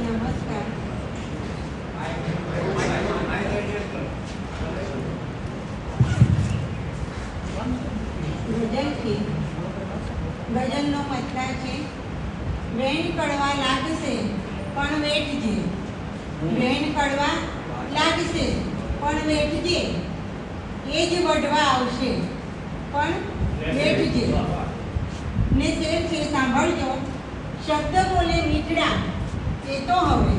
નમસ્કાર. ભજનનો મતલબ છે વેણ કડવા લાગશે પણ વેઠજે. વેણ કડવા લાગશે પણ વેઠજે, એ જ વઢવા આવશે પણ વેઠજે. ને શેર છે, સાંભળજો. શબ્દ બોલે મીઠડા એ તો હવે,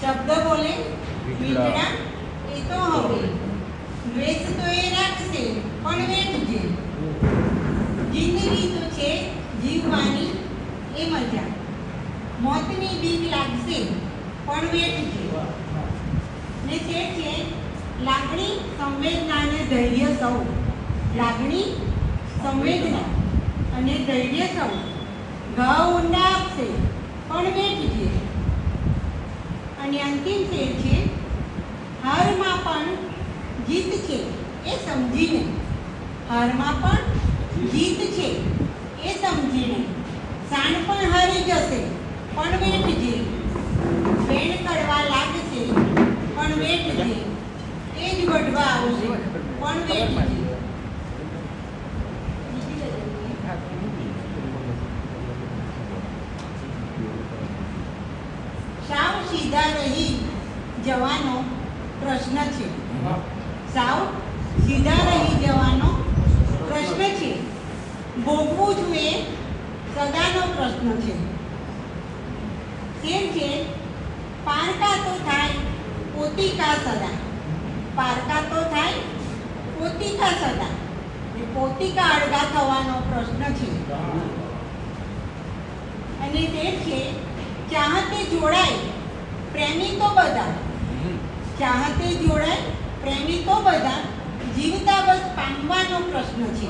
શબ્દ બોલે મીઠડા એ તો હવે, દ્વેષ તો એ રાખશે પણ વેઠજે. જિંદગી તો છે જીવવાની એ મજા, મોતની બીક લાગશે પણ વેઠજે. ને છે લાગણી સંવેદના અને ધૈર્ય સૌ, લાગણી સંવેદના અને ધૈર્ય સૌ ઘા ઊંડા આપશે પણ વેઠજે. અને અંતિમ શેર છે, હારમાં પણ જીત છે એ સમજીને, હારમાં પણ જીત છે એ સમજીને, સાણ પણ હારી જશે પણ વેઠજે. વેણ કડવા લાગશે પણ વેઠજે, એ જ વઢવા આવશે પણ વેઠજે. સાવ સીધા રહી જવાનો પ્રશ્ન છે, સાવ સીધા રહી જવાનો પ્રશ્ન છે. ભોગવું જોઈએ સદાનો પ્રશ્ન છે. કેમ છે, પારકા તો થાય પોતિકા સદા, પારકા તો થાય પોતિકા સદા, પોતિકા અળગા થવાનો પ્રશ્ન છે. અને તે છે, ચાહતે જોડાય પ્રેમી તો બધા, ચાહતે જોડાય પ્રેમી તો બધા, જીવતા બસ પામવાનો પ્રશ્ન છે.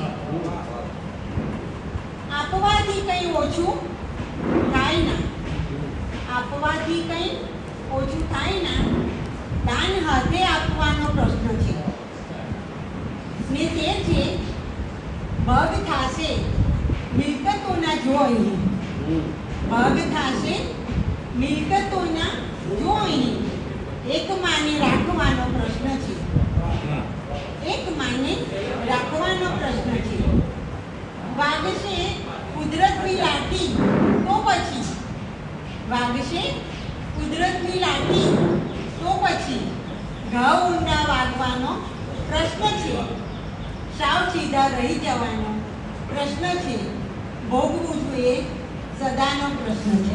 આપવાથી કંઈ ઓછું થાય ના, આપવાથી કંઈ ઓછું થાય ના, દાન હાથે આપવાનો પ્રશ્ન છે. ને તે છે, ભગ થાશે મિલકતોના જો અહીં, ભગ થાશે મિલકતોના જો અહીં, એક માને રાખવાનો પ્રશ્ન છે, એક માને રાખવાનો પ્રશ્ન છે. વાગશે કુદરતની લાઠી તો પછી, વાગશે કુદરતની લાઠી તો પછી, ઘા ઊંડા વાગવાનો પ્રશ્ન છે. સાવ સીધા રહી જવાનો પ્રશ્ન છે. ભોગવું જોઈએ સદાનો પ્રશ્ન છે.